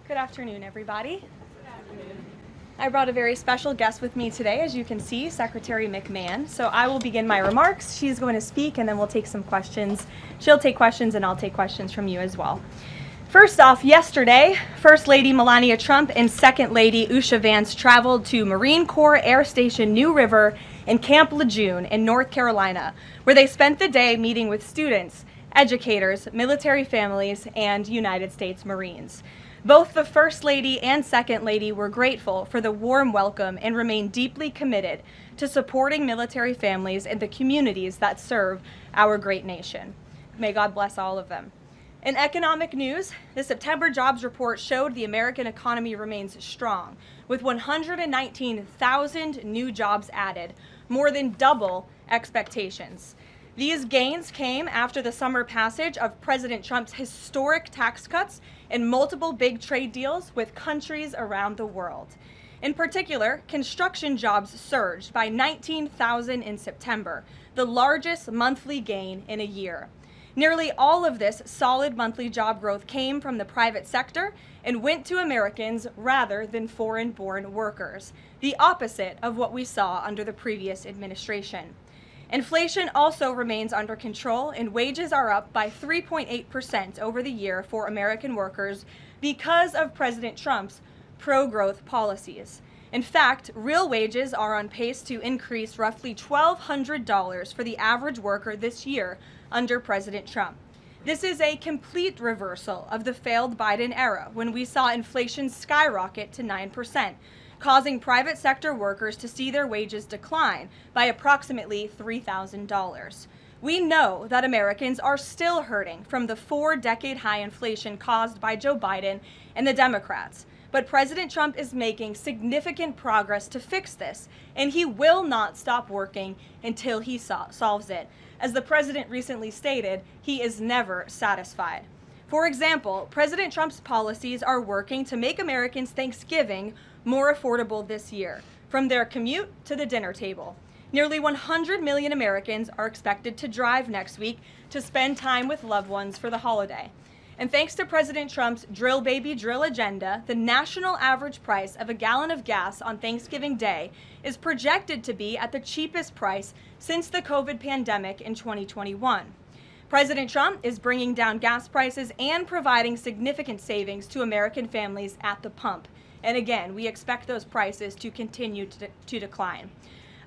Good afternoon, everybody. I brought a very special guest with me today, as you can see, Secretary McMahon. So I will begin my remarks. She's going to speak, and then we'll take some questions. She'll take questions, and I'll take questions from you as well. First off, yesterday, First Lady Melania Trump and Second Lady Usha Vance traveled to Marine Corps Air Station New River in Camp Lejeune in North Carolina, where they spent the day meeting with students, educators, military families, and United States Marines. Both the First Lady and Second Lady were grateful for the warm welcome and remain deeply committed to supporting military families and the communities that serve our great nation. May God bless all of them. In economic news, the September jobs report showed the American economy remains strong, with 119,000 new jobs added, more than double expectations. These gains came after the summer passage of President Trump's historic tax cuts and multiple big trade deals with countries around the world. In particular, construction jobs surged by 19,000 in September, the largest monthly gain in a year. Nearly all of this solid monthly job growth came from the private sector and went to Americans rather than foreign-born workers, the opposite of what we saw under the previous administration. Inflation also remains under control, and wages are up by 3.8% over the year for American workers because of President Trump's pro-growth policies. In fact, real wages are on pace to increase roughly $1,200 for the average worker this year under President Trump. This is a complete reversal of the failed Biden era, when we saw inflation skyrocket to 9%. Causing private sector workers to see their wages decline by approximately $3,000. We know that Americans are still hurting from the 4-decade high inflation caused by Joe Biden and the Democrats, but President Trump is making significant progress to fix this, and he will not stop working until he solves it. As the president recently stated, he is never satisfied. For example, President Trump's policies are working to make Americans' Thanksgiving more affordable this year, from their commute to the dinner table. Nearly 100 million Americans are expected to drive next week to spend time with loved ones for the holiday. And thanks to President Trump's drill baby drill agenda, the national average price of a gallon of gas on Thanksgiving Day is projected to be at the cheapest price since the COVID pandemic in 2021. President Trump is bringing down gas prices and providing significant savings to American families at the pump. And again, we expect those prices to continue to decline.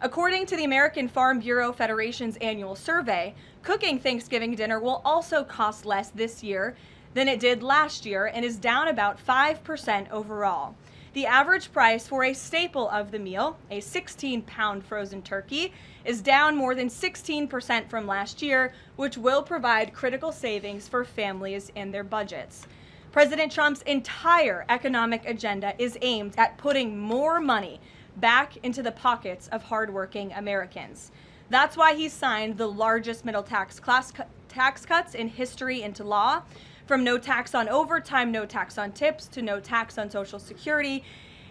According to the American Farm Bureau Federation's annual survey, cooking Thanksgiving dinner will also cost less this year than it did last year and is down about 5% overall. The average price for a staple of the meal, a 16-pound frozen turkey, is down more than 16% from last year, which will provide critical savings for families in their budgets. President Trump's entire economic agenda is aimed at putting more money back into the pockets of hardworking Americans. That's why he signed the largest middle tax cuts in history into law, from no tax on overtime, no tax on tips, to no tax on Social Security.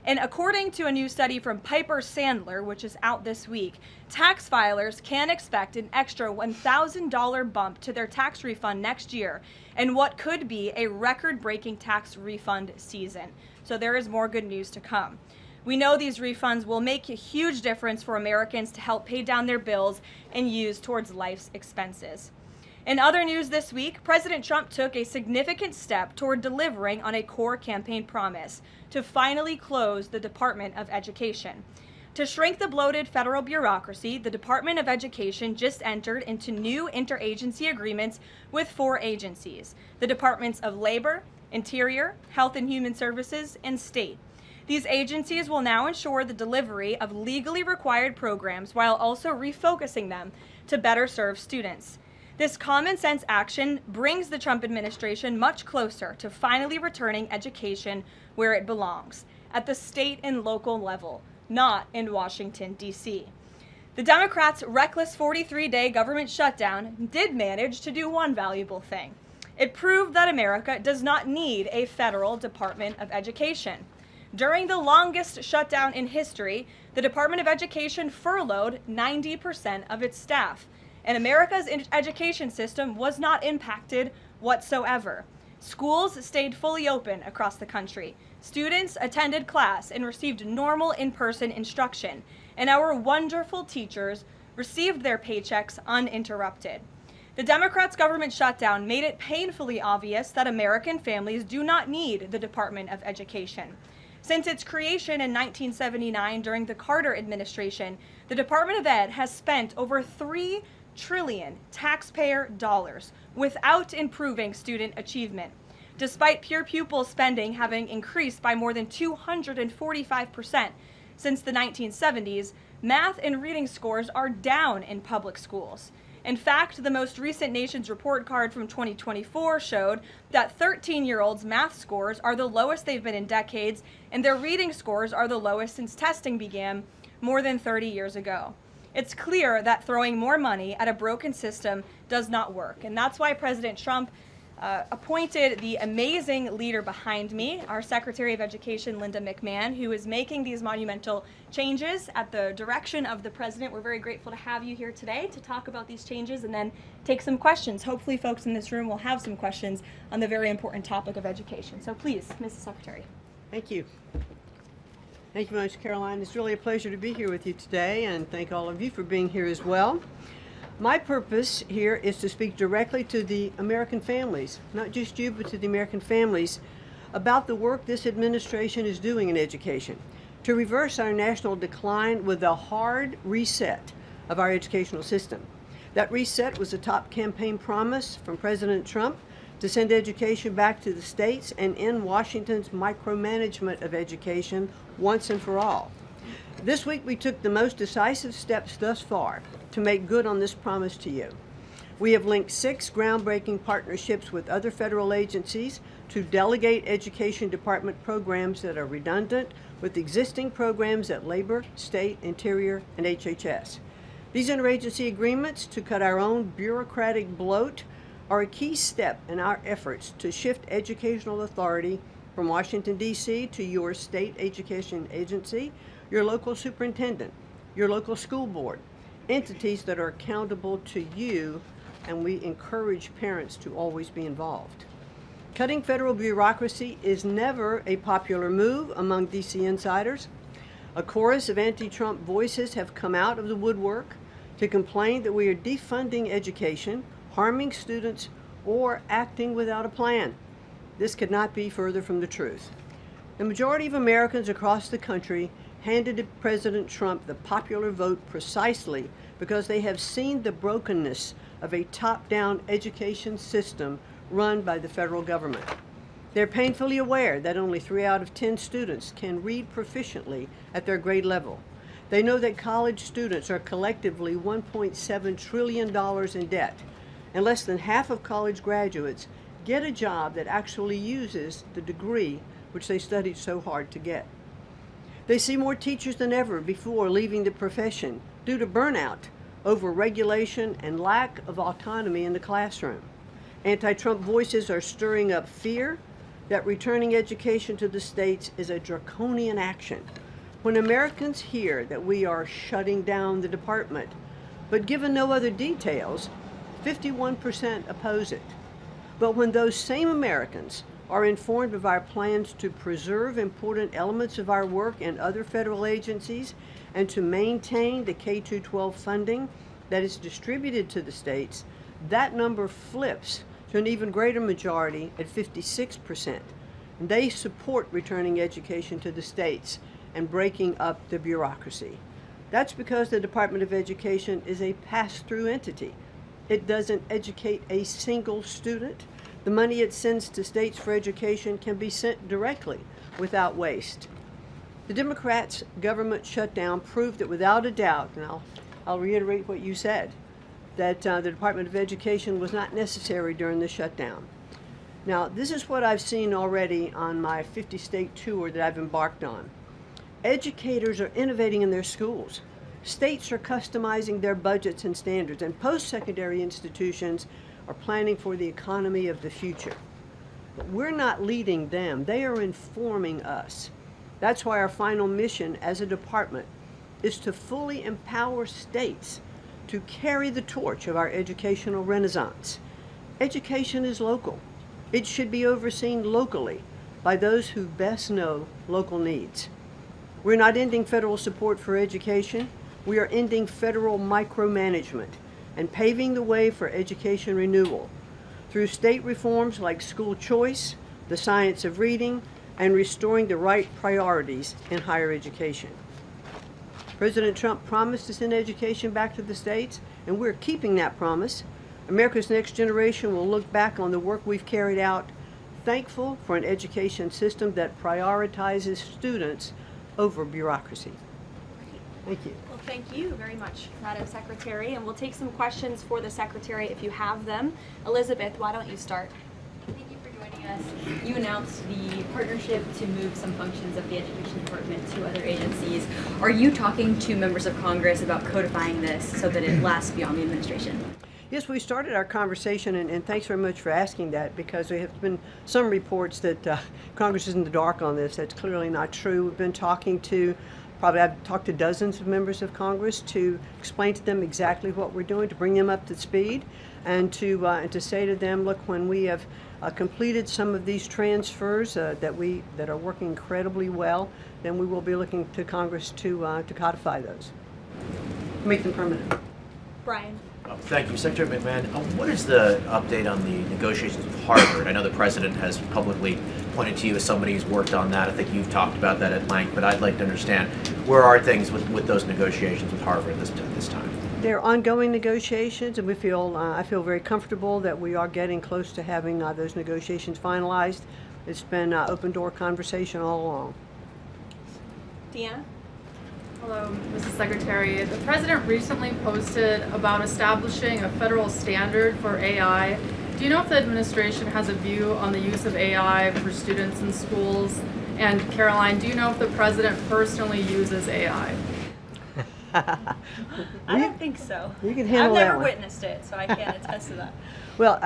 And according to a new study from Piper Sandler, which is out this week, tax filers can expect an extra $1,000 bump to their tax refund next year, and what could be a record-breaking tax refund season. So there is more good news to come. We know these refunds will make a huge difference for Americans to help pay down their bills and use towards life's expenses. In other news this week, President Trump took a significant step toward delivering on a core campaign promise to finally close the Department of Education. To shrink the bloated federal bureaucracy, the Department of Education just entered into new interagency agreements with 4 agencies: the Departments of Labor, Interior, Health and Human Services, and State. These agencies will now ensure the delivery of legally required programs while also refocusing them to better serve students. This common sense action brings the Trump administration much closer to finally returning education where it belongs, at the state and local level, not in Washington, D.C. The Democrats' reckless 43-day government shutdown did manage to do one valuable thing. It proved that America does not need a federal Department of Education. During the longest shutdown in history, the Department of Education furloughed 90% of its staff, and America's education system was not impacted whatsoever. Schools stayed fully open across the country. Students attended class and received normal in-person instruction, and our wonderful teachers received their paychecks uninterrupted. The Democrats' government shutdown made it painfully obvious that American families do not need the Department of Education. Since its creation in 1979 during the Carter administration, the Department of Ed has spent over $3 trillion taxpayer dollars without improving student achievement. Despite pure pupil spending having increased by more than 245% since the 1970s, math and reading scores are down in public schools. In fact, the most recent Nation's Report Card from 2024 showed that 13-year-olds' math scores are the lowest they've been in decades, and their reading scores are the lowest since testing began more than 30 years ago. It's clear that throwing more money at a broken system does not work, and that's why President Trump appointed the amazing leader behind me, our Secretary of Education, Linda McMahon, who is making these monumental changes at the direction of the president. We're very grateful to have you here today to talk about these changes and then take some questions. Hopefully folks in this room will have some questions on the very important topic of education. So please, Mrs. Secretary. Thank you. Thank you very much, Caroline. It's really a pleasure to be here with you today, and thank all of you for being here as well. My purpose here is to speak directly to the American families, not just you, but to the American families, about the work this administration is doing in education to reverse our national decline with a hard reset of our educational system. That reset was a top campaign promise from President Trump to send education back to the states and end Washington's micromanagement of education once and for all. This week we took the most decisive steps thus far to make good on this promise to you. We have linked 6 groundbreaking partnerships with other federal agencies to delegate education department programs that are redundant with existing programs at Labor, State, Interior, and HHS. These interagency agreements to cut our own bureaucratic bloat are a key step in our efforts to shift educational authority from Washington, D.C. to your state education agency, your local superintendent, your local school board, entities that are accountable to you, and we encourage parents to always be involved. Cutting federal bureaucracy is never a popular move among D.C. insiders. A chorus of anti-Trump voices have come out of the woodwork to complain that we are defunding education, harming students, or acting without a plan. This could not be further from the truth. The majority of Americans across the country handed to President Trump the popular vote precisely because they have seen the brokenness of a top-down education system run by the federal government. They're painfully aware that only 3 out of 10 students can read proficiently at their grade level. They know that college students are collectively $1.7 trillion in debt, and less than half of college graduates get a job that actually uses the degree which they studied so hard to get. They see more teachers than ever before leaving the profession due to burnout, over-regulation, and lack of autonomy in the classroom. Anti-Trump voices are stirring up fear that returning education to the states is a draconian action. When Americans hear that we are shutting down the department, but given no other details, 51% oppose it. But when those same Americans are informed of our plans to preserve important elements of our work in other federal agencies and to maintain the K-12 funding that is distributed to the states, that number flips to an even greater majority at 56%. And they support returning education to the states and breaking up the bureaucracy. That's because the Department of Education is a pass-through entity. It doesn't educate a single student. The money it sends to states for education can be sent directly without waste. The Democrats' government shutdown proved that without a doubt, and I'll reiterate what you said, that the Department of Education was not necessary during the shutdown. Now, this is what I've seen already on my 50-state tour that I've embarked on. Educators are innovating in their schools. States are customizing their budgets and standards, and post-secondary institutions are planning for the economy of the future. But we're not leading them. They are informing us. That's why our final mission as a department is to fully empower states to carry the torch of our educational renaissance. Education is local. It should be overseen locally by those who best know local needs. We're not ending federal support for education. We are ending federal micromanagement and paving the way for education renewal through state reforms like school choice, the science of reading, and restoring the right priorities in higher education. President Trump promised to send education back to the states, and we're keeping that promise. America's next generation will look back on the work we've carried out, thankful for an education system that prioritizes students over bureaucracy. Thank you. Well, thank you very much, Madam Secretary, and we'll take some questions for the Secretary if you have them. Elizabeth, why don't you start? Thank you for joining us. You announced the partnership to move some functions of the Education Department to other agencies. Are you talking to members of Congress about codifying this so that it lasts beyond the administration? Yes, we started our conversation, and thanks very much for asking that, because there have been some reports that Congress is in the dark on this. That's clearly not true. We've been talking to, I've talked to dozens of members of Congress to explain to them exactly what we're doing, to bring them up to speed, and to say to them, look, when we have completed some of these transfers that are working incredibly well, then we will be looking to Congress to codify those, make them permanent. Brian. Thank you. Secretary McMahon, what is the update on the negotiations with Harvard? I know the President has publicly pointed to you as somebody who's worked on that. I think you've talked about that at length, but I'd like to understand where are things with those negotiations with Harvard this time? They're ongoing negotiations, and I feel very comfortable that we are getting close to having those negotiations finalized. It's been open door conversation all along. Deanna? Hello, Mrs. Secretary. The President recently posted about establishing a federal standard for AI. Do you know if the administration has a view on the use of AI for students in schools? And Karoline, do you know if the President personally uses AI? I don't think so. You can handle I've that never one. witnessed it, so I can't attest to that. Well,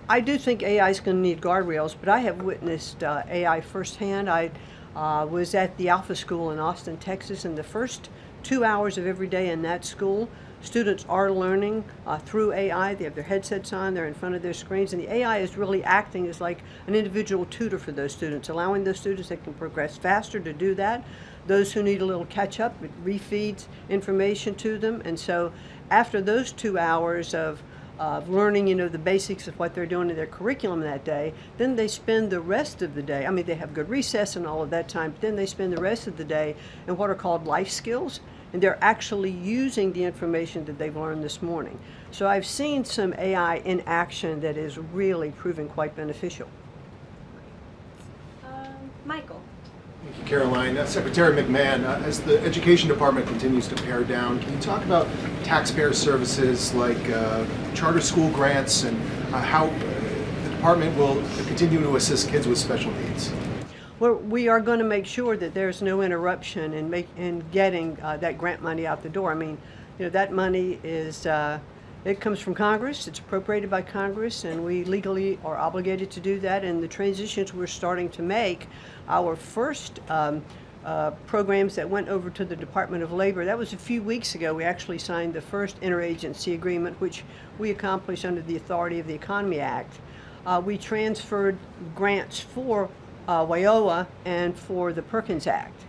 I do think AI is going to need guardrails, but I have witnessed AI firsthand. I was at the Alpha School in Austin, Texas, and the first 2 hours of every day in that school, students are learning through AI. They have their headsets on, they're in front of their screens, and the AI is really acting as like an individual tutor for those students, allowing those students that can progress faster to do that. Those who need a little catch up, it refeeds information to them. And so after those 2 hours of learning, the basics of what they're doing in their curriculum that day, then they spend the rest of the day, I mean, they have good recess and all of that time, but then they spend the rest of the day in what are called life skills, and they're actually using the information that they've learned this morning. So I've seen some AI in action that is really proving quite beneficial. Michael. Thank you, Caroline. Secretary McMahon, as the Education Department continues to pare down, can you talk about taxpayer services like charter school grants and how the department will continue to assist kids with special needs? Well, we are going to make sure that there's no interruption in getting that grant money out the door. I mean, that money is, it comes from Congress, it's appropriated by Congress, and we legally are obligated to do that. And the transitions we're starting to make, our first programs that went over to the Department of Labor, that was a few weeks ago. We actually signed the first interagency agreement, which we accomplished under the authority of the Economy Act. We transferred grants for WIOA and for the Perkins Act.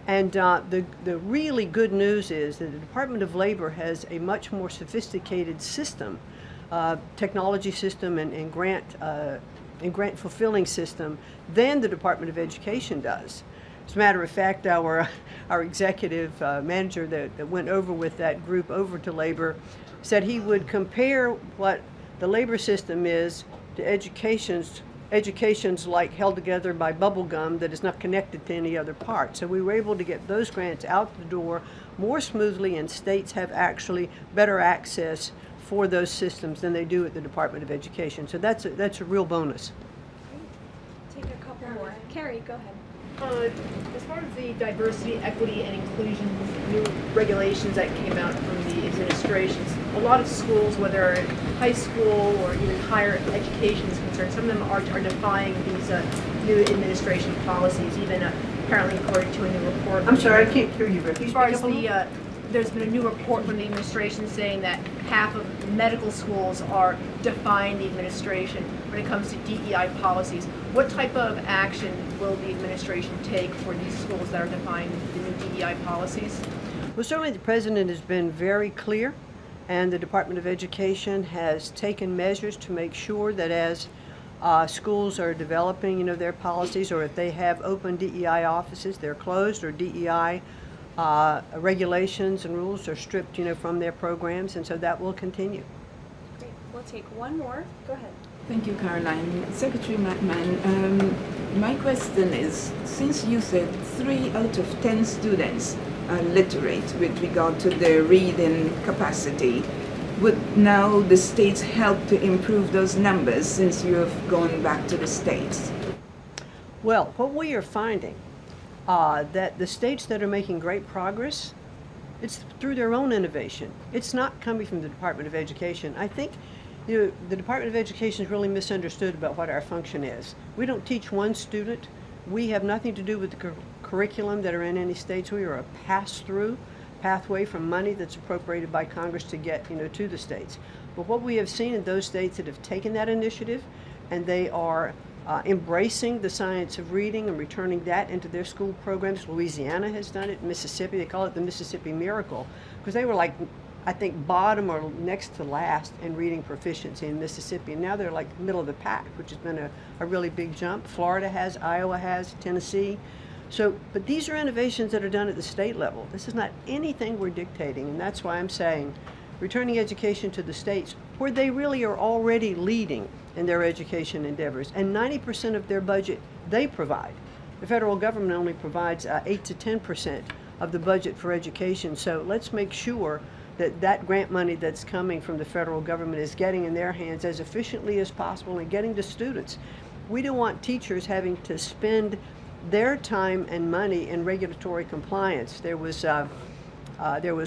And the really good news is that the Department of Labor has a much more sophisticated system, technology system and grant fulfilling system than the Department of Education does. As a matter of fact, our executive manager that went over with that group over to Labor said he would compare what the labor system is to education's like held together by bubble gum that is not connected to any other part. So we were able to get those grants out the door more smoothly, and states have actually better access for those systems than they do at the Department of Education. So that's a real bonus. Take a couple more. Carrie, go ahead. As far as the diversity, equity, and inclusion new regulations that came out from the administrations, a lot of schools, whether high school or even higher education is concerned, some of them are defying these new administration policies, even apparently according to a new report. I'm sorry, I can't hear you, Rick. As far as the there's been a new report from the administration saying that half of medical schools are defying the administration when it comes to DEI policies. What type of action will the administration take for these schools that are defying the new DEI policies? Well, certainly the president has been very clear, and the Department of Education has taken measures to make sure that as schools are developing, their policies, or if they have open DEI offices, they're closed, or DEI regulations and rules are stripped, from their programs, and so that will continue. Great. We'll take one more. Go ahead. Thank you, Caroline. Secretary McMahon, my question is, since you said 3 out of 10 students are literate with regard to their reading capacity, would now the states help to improve those numbers since you have gone back to the states? Well, what we are finding that the states that are making great progress, it's through their own innovation. It's not coming from the Department of Education. I think the Department of Education is really misunderstood about what our function is. We don't teach one student. We have nothing to do with the curriculum that are in any states. We are a pass-through pathway from money that's appropriated by Congress to get to the states. But what we have seen in those states that have taken that initiative and they are embracing the science of reading and returning that into their school programs. Louisiana has done it. Mississippi, they call it the Mississippi Miracle, because they were like, I think, bottom or next to last in reading proficiency in Mississippi. And now they're like middle of the pack, which has been a really big jump. Florida has, Iowa has, Tennessee. So, but these are innovations that are done at the state level. This is not anything we're dictating, and that's why I'm saying returning education to the states where they really are already leading in their education endeavors, and 90% of their budget they provide. The federal government only provides 8 to 10% of the budget for education, so let's make sure that that grant money that's coming from the federal government is getting in their hands as efficiently as possible and getting to students. We don't want teachers having to spend their time and money in regulatory compliance. There was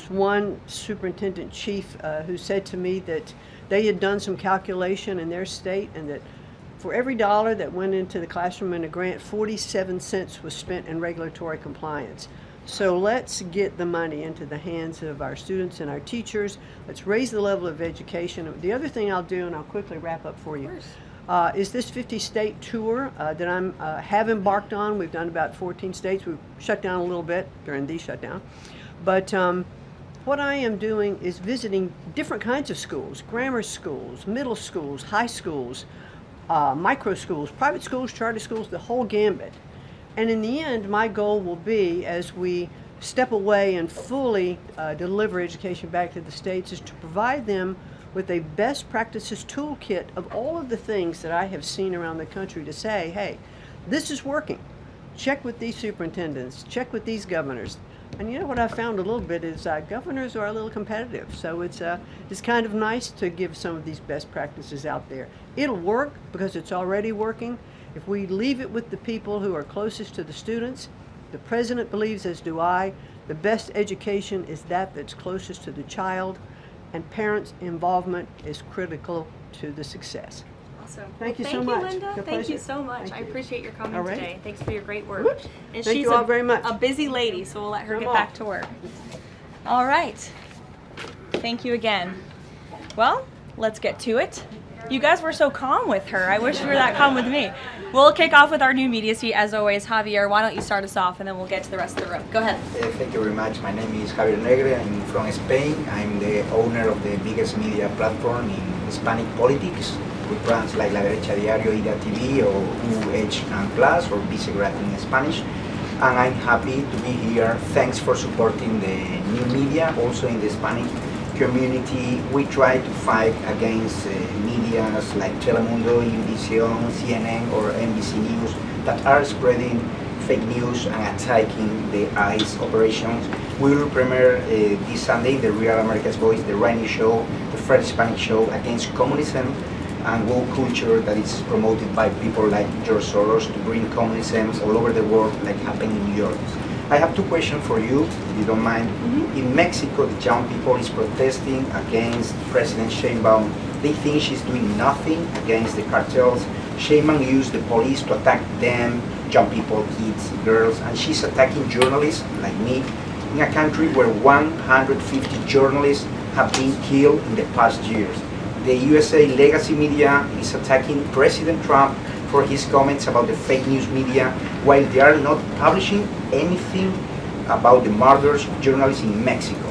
one superintendent chief who said to me that they had done some calculation in their state, and that for every dollar that went into the classroom in a grant, 47 cents was spent in regulatory compliance. So let's get the money into the hands of our students and our teachers. Let's raise the level of education. The other thing I'll do, and I'll quickly wrap up for you, is this 50-state tour that I have embarked on. We've done about 14 states. We've shut down a little bit during the shutdown. But what I am doing is visiting different kinds of schools, grammar schools, middle schools, high schools, micro schools, private schools, charter schools, the whole gambit. And in the end, my goal will be, as we step away and fully deliver education back to the states, is to provide them with a best practices toolkit of all of the things that I have seen around the country to say, hey, this is working. Check with these superintendents, check with these governors. And you know what I found a little bit is governors are a little competitive. So it's kind of nice to give some of these best practices out there. It'll work because it's already working. If we leave it with the people who are closest to the students, the president believes, as do I, the best education is that's closest to the child, and parents' involvement is critical to the success. Awesome. Thank you so much. Linda. It's a Thank you pleasure. so much. Thank I you. appreciate your coming All right. today. Thanks for your great work. Whoops. And Thank she's you all very much. a busy lady, so we'll let her Come get on. back to work. All right. Thank you again. Well, let's get to it. You guys were so calm with her. I wish you were that calm with me. We'll kick off with our new media seat, as always. Javier, why don't you start us off, and then we'll get to the rest of the room. Go ahead. Thank you very much. My name is Javier Negre. I'm from Spain. I'm the owner of the biggest media platform in Hispanic politics, with brands like La Derecha Diario, Ida TV, or UH Plus, or Vicegrad in Spanish. And I'm happy to be here. Thanks for supporting the new media, also in the Hispanic community. We try to fight against medias like Telemundo, Univision, CNN, or NBC News that are spreading fake news and attacking the ICE operations. We will premiere this Sunday the Real America's Voice, the Rainy Show, the first Hispanic show against communism and woke culture that is promoted by people like George Soros to bring communism all over the world, like happened in New York. I have two questions for you, if you don't mind. In Mexico, the young people is protesting against President Sheinbaum. They think she's doing nothing against the cartels. Sheinbaum used the police to attack them, young people, kids, girls, and she's attacking journalists like me. in a country where 150 journalists have been killed in the past years. The USA legacy media is attacking President Trump for his comments about the fake news media, while they are not publishing anything about the murders of journalists in Mexico.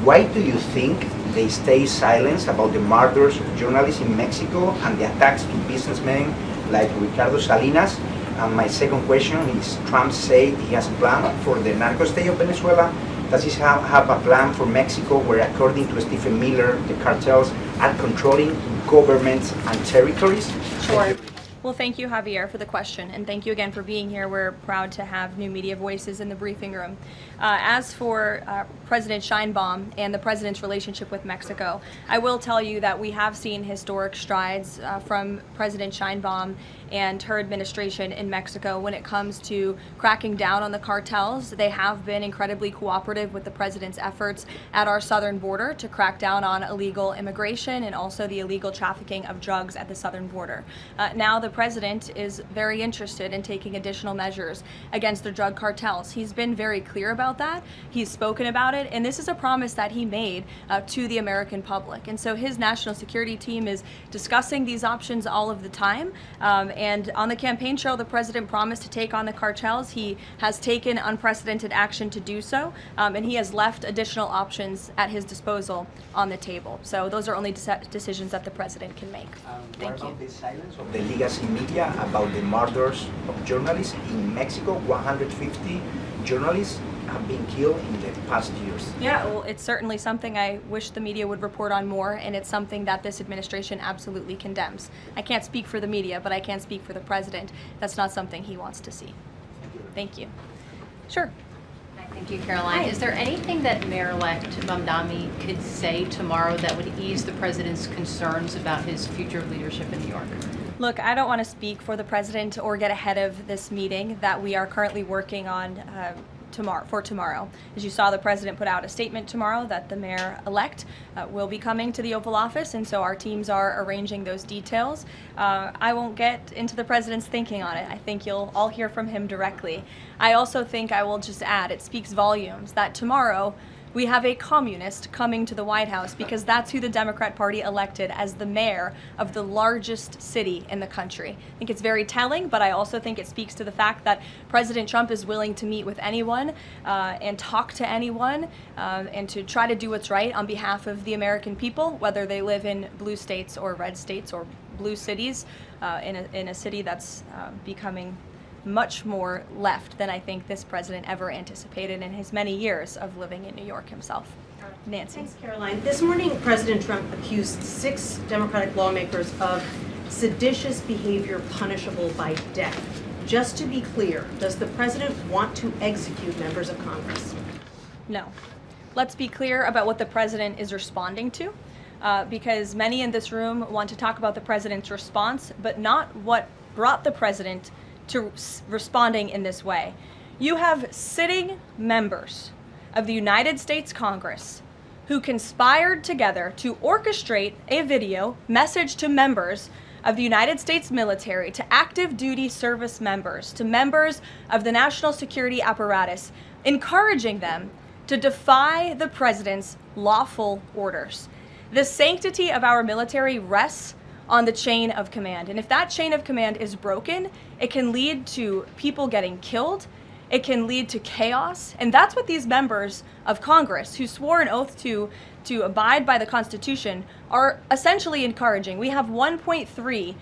Why do you think they stay silent about the murders of journalists in Mexico and the attacks to businessmen like Ricardo Salinas? And my second question is, Trump said he has a plan for the narco state of Venezuela. Does he have a plan for Mexico where, according to Stephen Miller, the cartels are controlling governments and territories? Sure. Well, thank you, Javier, for the question, and thank you again for being here. We're proud to have new media voices in the briefing room. As for President Sheinbaum and the president's relationship with Mexico, I will tell you that we have seen historic strides from President Sheinbaum and her administration in Mexico when it comes to cracking down on the cartels. They have been incredibly cooperative with the president's efforts at our southern border to crack down on illegal immigration and also the illegal trafficking of drugs at the southern border. Now the president is very interested in taking additional measures against the drug cartels. He's been very clear about that. He's spoken about it, and this is a promise that he made to the American public. And so his national security team is discussing these options all of the time. And on the campaign trail, the president promised to take on the cartels. He has taken unprecedented action to do so, and he has left additional options at his disposal on the table. So those are only decisions that the president can make. Thank you. What about the silence of the legacy media about the murders of journalists in Mexico? 150 journalists have been killed in the past years. Yeah, well, it's certainly something I wish the media would report on more, and it's something that this administration absolutely condemns. I can't speak for the media, but I can speak for the president. That's not something he wants to see. Thank you. Sure. Thank you, Caroline. Is there anything that Mayor-elect Mamdani could say tomorrow that would ease the president's concerns about his future leadership in New York? Look, I don't want to speak for the president or get ahead of this meeting that we are currently working on tomorrow. As you saw, the president put out a statement tomorrow that the mayor-elect will be coming to the Oval Office, and so our teams are arranging those details. I won't get into the president's thinking on it. I think you'll all hear from him directly. I also think I will just add, it speaks volumes that tomorrow we have a communist coming to the White House because that's who the Democrat Party elected as the mayor of the largest city in the country. I think it's very telling, but I also think it speaks to the fact that President Trump is willing to meet with anyone and talk to anyone and to try to do what's right on behalf of the American people, whether they live in blue states or red states or blue cities, in a city that's becoming much more left than I think this president ever anticipated in his many years of living in New York himself. Nancy. Thanks, Caroline. This morning, President Trump accused 6 Democratic lawmakers of seditious behavior punishable by death. Just to be clear, does the president want to execute members of Congress? No. Let's be clear about what the president is responding to, because many in this room want to talk about the president's response, but not what brought the president to responding in this way. You have sitting members of the United States Congress who conspired together to orchestrate a video message to members of the United States military, to active duty service members, to members of the national security apparatus, encouraging them to defy the president's lawful orders. The sanctity of our military rests on the chain of command. And if that chain of command is broken, it can lead to people getting killed. It can lead to chaos. And that's what these members of Congress who swore an oath to abide by the Constitution are essentially encouraging. We have 1.3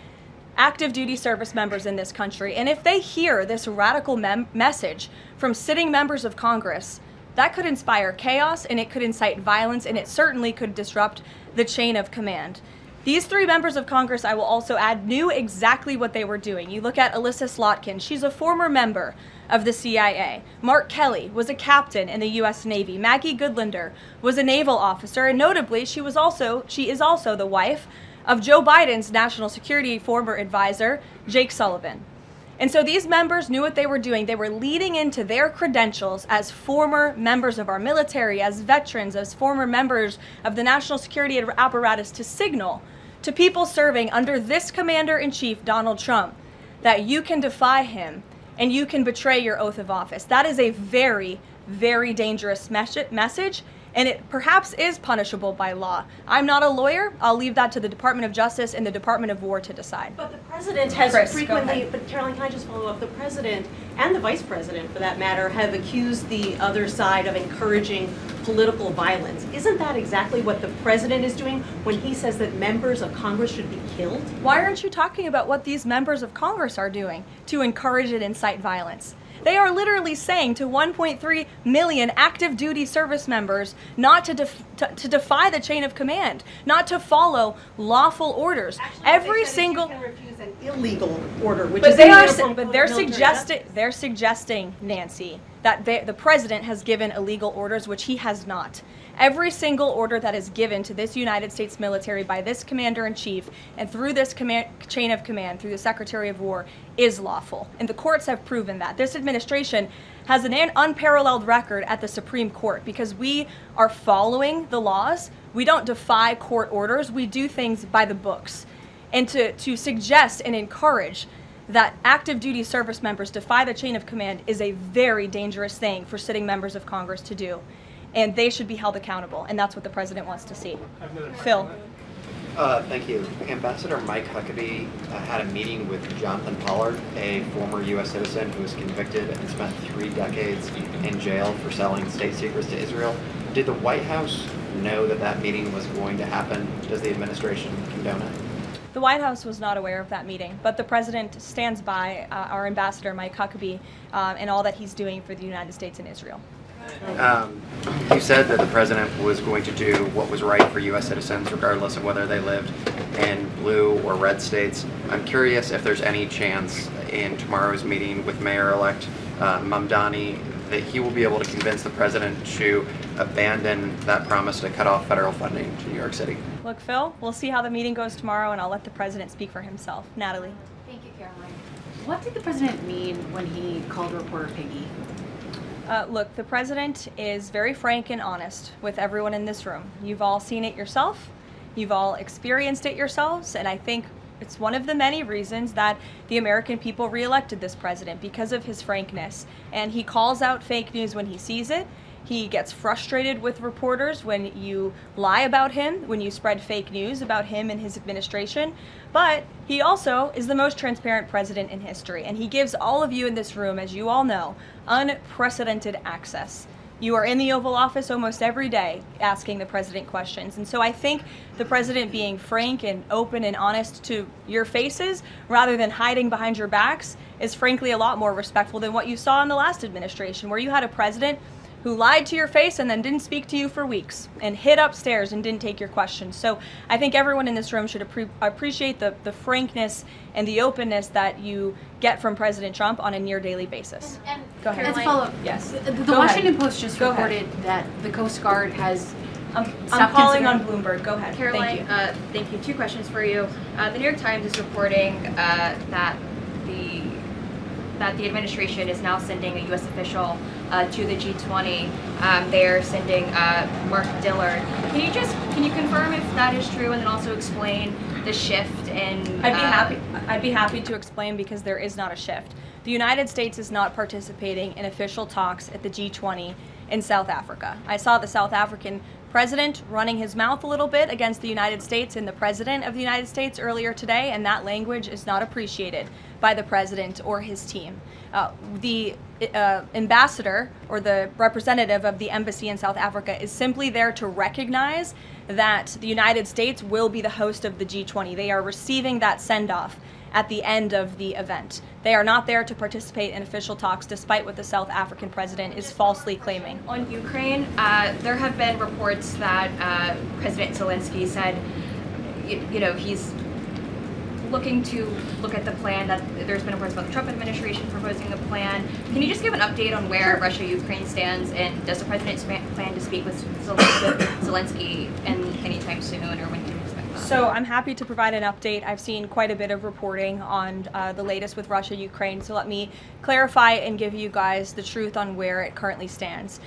active duty service members in this country. And if they hear this radical message from sitting members of Congress, that could inspire chaos and it could incite violence and it certainly could disrupt the chain of command. These 3 members of Congress, I will also add, knew exactly what they were doing. You look at Alyssa Slotkin. She's a former member of the CIA. Mark Kelly was a captain in the U.S. Navy. Maggie Goodlander was a naval officer, and notably, she is also the wife of Joe Biden's national security former advisor, Jake Sullivan. And so these members knew what they were doing. They were leading into their credentials as former members of our military, as veterans, as former members of the national security apparatus to signal to people serving under this commander-in-chief, Donald Trump, that you can defy him and you can betray your oath of office. That is a very, very dangerous message, and it perhaps is punishable by law. I'm not a lawyer. I'll leave that to the Department of Justice and the Department of War to decide. But the president has Chris, frequently, but Caroline, can I just follow up? The president and the vice president, for that matter, have accused the other side of encouraging political violence. Isn't that exactly what the president is doing when he says that members of Congress should be killed? Why aren't you talking about what these members of Congress are doing to encourage and incite violence? They are literally saying to 1.3 million active duty service members not to defy the chain of command, not to follow lawful orders. Actually, Every they said single you can refuse an illegal order, which but is they're suggesting, Nancy, that the president has given illegal orders, which he has not. Every single order that is given to this United States military by this commander-in-chief and through this chain of command, through the Secretary of War, is lawful. And the courts have proven that. This administration has an unparalleled record at the Supreme Court because we are following the laws. We don't defy court orders. We do things by the books. And to suggest and encourage that active duty service members defy the chain of command is a very dangerous thing for sitting members of Congress to do. And they should be held accountable, and that's what the president wants to see. Phil. Thank you. Ambassador Mike Huckabee had a meeting with Jonathan Pollard, a former U.S. citizen who was convicted and spent 3 decades in jail for selling state secrets to Israel. Did the White House know that that meeting was going to happen? Does the administration condone it? The White House was not aware of that meeting, but the president stands by our ambassador, Mike Huckabee, and all that he's doing for the United States and Israel. You said that the president was going to do what was right for U.S. citizens, regardless of whether they lived in blue or red states. I'm curious if there's any chance in tomorrow's meeting with Mayor-elect Mamdani that he will be able to convince the president to abandon that promise to cut off federal funding to New York City. Look, Phil, we'll see how the meeting goes tomorrow, and I'll let the president speak for himself. Natalie. Thank you, Caroline. What did the president mean when he called reporter piggy? Look, the president is very frank and honest with everyone in this room. You've all seen it yourself. You've all experienced it yourselves, and I think it's one of the many reasons that the American people reelected this president, because of his frankness. And he calls out fake news when he sees it. He gets frustrated with reporters when you lie about him, when you spread fake news about him and his administration. But he also is the most transparent president in history, and he gives all of you in this room, as you all know, unprecedented access. You are in the Oval Office almost every day asking the president questions. And so I think the president being frank and open and honest to your faces rather than hiding behind your backs is frankly a lot more respectful than what you saw in the last administration, where you had a president who lied to your face and then didn't speak to you for weeks and hid upstairs and didn't take your questions. So I think everyone in this room should appreciate the frankness and the openness that you get from President Trump on a near daily basis. And Go ahead. Let's follow up. Yes. The Washington Post just reported that the Coast Guard has I'm calling on Bloomberg. Go ahead. Caroline, thank you. 2 questions for you. The New York Times is reporting that the administration is now sending a U.S. official to the G20. They're sending Mark Dillard. Can you confirm if that is true, and then also explain the shift in? I'd be happy to explain, because there is not a shift. The United States is not participating in official talks at the G20 in South Africa. I saw the South African president running his mouth a little bit against the United States and the president of the United States earlier today, and that language is not appreciated by the president or his team. The ambassador or the representative of the embassy in South Africa is simply there to recognize that the United States will be the host of the G20. They are receiving that send-off at the end of the event. They are not there to participate in official talks, despite what the South African president is falsely claiming. On Ukraine, there have been reports that President Zelensky said, he's looking to look at the plan, that there's been reports about the Trump administration proposing a plan. Can you just give an update on where Russia-Ukraine stands, and does the president plan to speak with Zelensky anytime soon, or when can you expect that? So I'm happy to provide an update. I've seen quite a bit of reporting on the latest with Russia-Ukraine, so let me clarify and give you guys the truth on where it currently stands.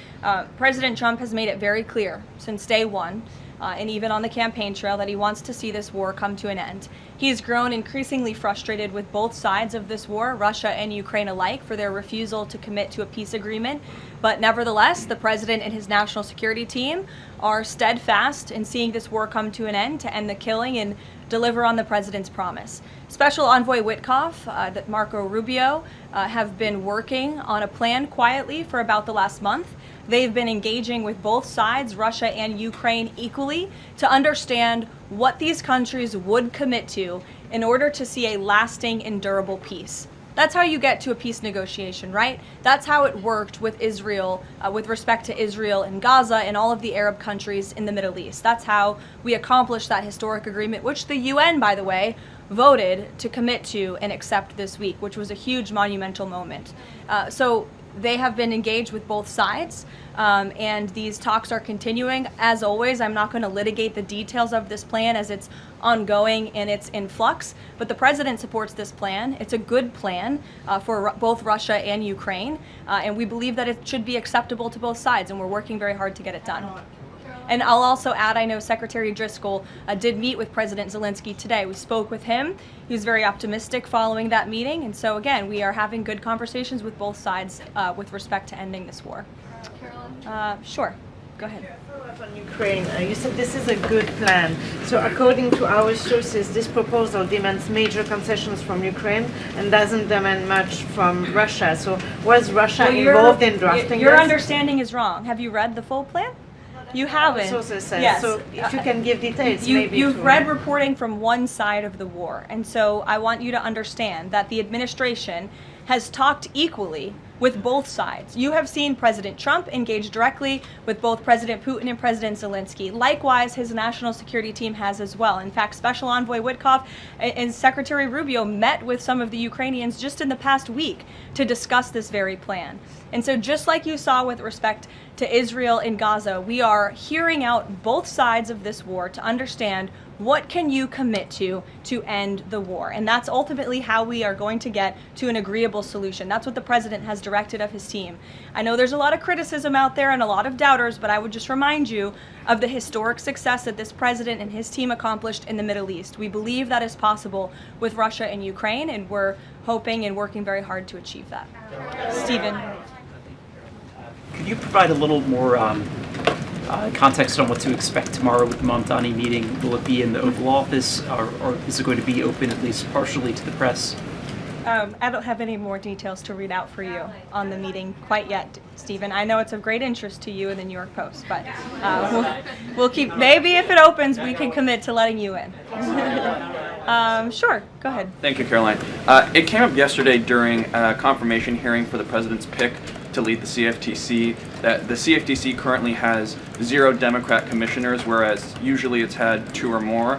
President Trump has made it very clear since day one and even on the campaign trail, that he wants to see this war come to an end. He has grown increasingly frustrated with both sides of this war, Russia and Ukraine alike, for their refusal to commit to a peace agreement. But nevertheless, the president and his national security team are steadfast in seeing this war come to an end, to end the killing and deliver on the president's promise. Special Envoy Witkoff, Marco Rubio, have been working on a plan quietly for about the last month. They've been engaging with both sides, Russia and Ukraine, equally to understand what these countries would commit to in order to see a lasting and durable peace. That's how you get to a peace negotiation, right? That's how it worked with Israel, with respect to Israel and Gaza and all of the Arab countries in the Middle East. That's how we accomplished that historic agreement, which the UN, by the way, voted to commit to and accept this week, which was a huge monumental moment. So they have been engaged with both sides, and these talks are continuing. As always, I'm not going to litigate the details of this plan as it's ongoing and it's in flux, but the president supports this plan. It's a good plan for both Russia and Ukraine, and we believe that it should be acceptable to both sides, and we're working very hard to get it done. And I'll also add, I know Secretary Driscoll did meet with President Zelensky today. We spoke with him. He was very optimistic following that meeting. And so, again, we are having good conversations with both sides with respect to ending this war. Caroline? Sure. Go ahead. Follow up on Ukraine. You said this is a good plan. So according to our sources, this proposal demands major concessions from Ukraine and doesn't demand much from Russia. So was Russia involved in drafting Your this? understanding is wrong. Have you read the full plan? You haven't. Sources says. Yes. So if you can give details, You've read reporting from one side of the war, and so I want you to understand that the administration has talked equally with both sides. You have seen President Trump engage directly with both President Putin and President Zelensky. Likewise, his national security team has as well. In fact, Special Envoy Witkoff and Secretary Rubio met with some of the Ukrainians just in the past week to discuss this very plan. And so just like you saw with respect to Israel and Gaza, we are hearing out both sides of this war to understand what can you commit to end the war. And that's ultimately how we are going to get to an agreeable solution. That's what the president has directed of his team. I know there's a lot of criticism out there and a lot of doubters, but I would just remind you of the historic success that this president and his team accomplished in the Middle East. We believe that is possible with Russia and Ukraine, and we're hoping and working very hard to achieve that. Stephen. Could you provide a little more context on what to expect tomorrow with the Mamdani meeting? Will it be in the Oval Office, or is it going to be open at least partially to the press? I don't have any more details to read out for you on the meeting quite yet, Stephen. I know it's of great interest to you and the New York Post, but we'll keep, maybe if it opens, we can commit to letting you in. Sure, go ahead. Thank you, Caroline. It came up yesterday during a confirmation hearing for the president's pick to lead the CFTC that the CFTC currently has 0 Democrat commissioners, whereas usually it's had 2 or more.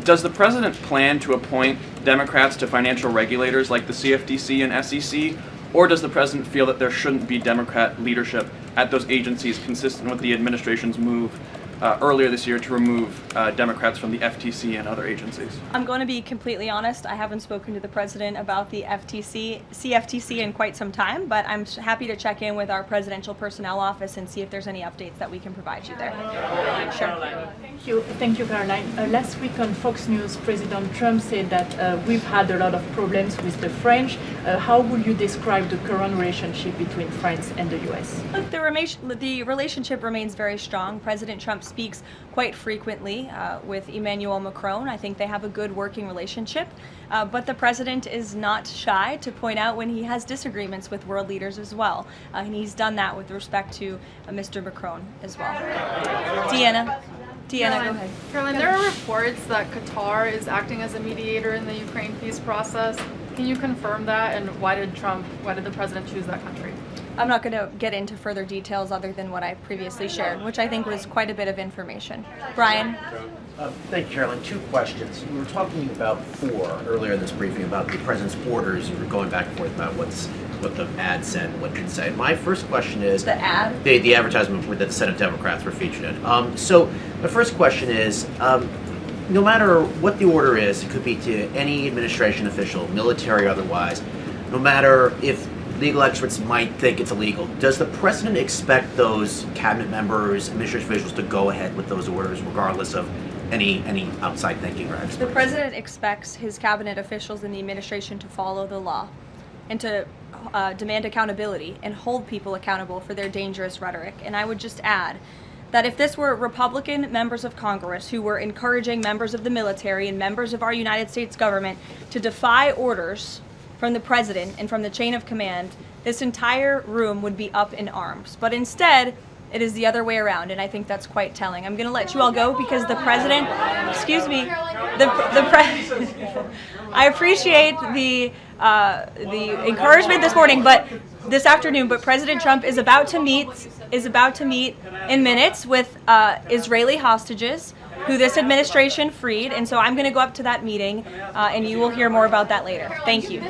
Does the president plan to appoint Democrats to financial regulators like the CFTC and SEC, or does the president feel that there shouldn't be Democrat leadership at those agencies, consistent with the administration's move earlier this year to remove Democrats from the FTC and other agencies? I'm going to be completely honest. I haven't spoken to the president about the CFTC in quite some time, but I'm happy to check in with our presidential personnel office and see if there's any updates that we can provide you there. Sure. Thank you, Caroline. Last week on Fox News, President Trump said that we've had a lot of problems with the French. How would you describe the current relationship between France and the U.S.? Look, the relationship remains very strong. President Trump speaks quite frequently with Emmanuel Macron. I think they have a good working relationship, but the president is not shy to point out when he has disagreements with world leaders as well, and he's done that with respect to Mr. Macron as well. Deanna, go ahead. Caroline, there are reports that Qatar is acting as a mediator in the Ukraine peace process. Can you confirm that, and why did the president choose that country? I'm not going to get into further details other than what I previously shared, which I think was quite a bit of information. Brian? Thank you, Caroline. 2 questions. We were talking about earlier in this briefing about the president's orders. You were going back and forth about what the ad said and what it didn't say. My first question is... The ad? The advertisement that the Senate Democrats were featured in. So my first question is, no matter what the order is, it could be to any administration official, military or otherwise, no matter if legal experts might think it's illegal. Does the president expect those cabinet members, administration officials to go ahead with those orders regardless of any outside thinking or experts? The president expects his cabinet officials and the administration to follow the law and to demand accountability and hold people accountable for their dangerous rhetoric. And I would just add that if this were Republican members of Congress who were encouraging members of the military and members of our United States government to defy orders from the president and from the chain of command, this entire room would be up in arms. But instead, it is the other way around, and I think that's quite telling. I'm going to let you all go because the president, excuse me, I appreciate the encouragement this morning, but this afternoon. But President Trump is about to meet in minutes with Israeli hostages who this administration freed, and so I'm going to go up to that meeting, and you will hear more about that later. Thank you.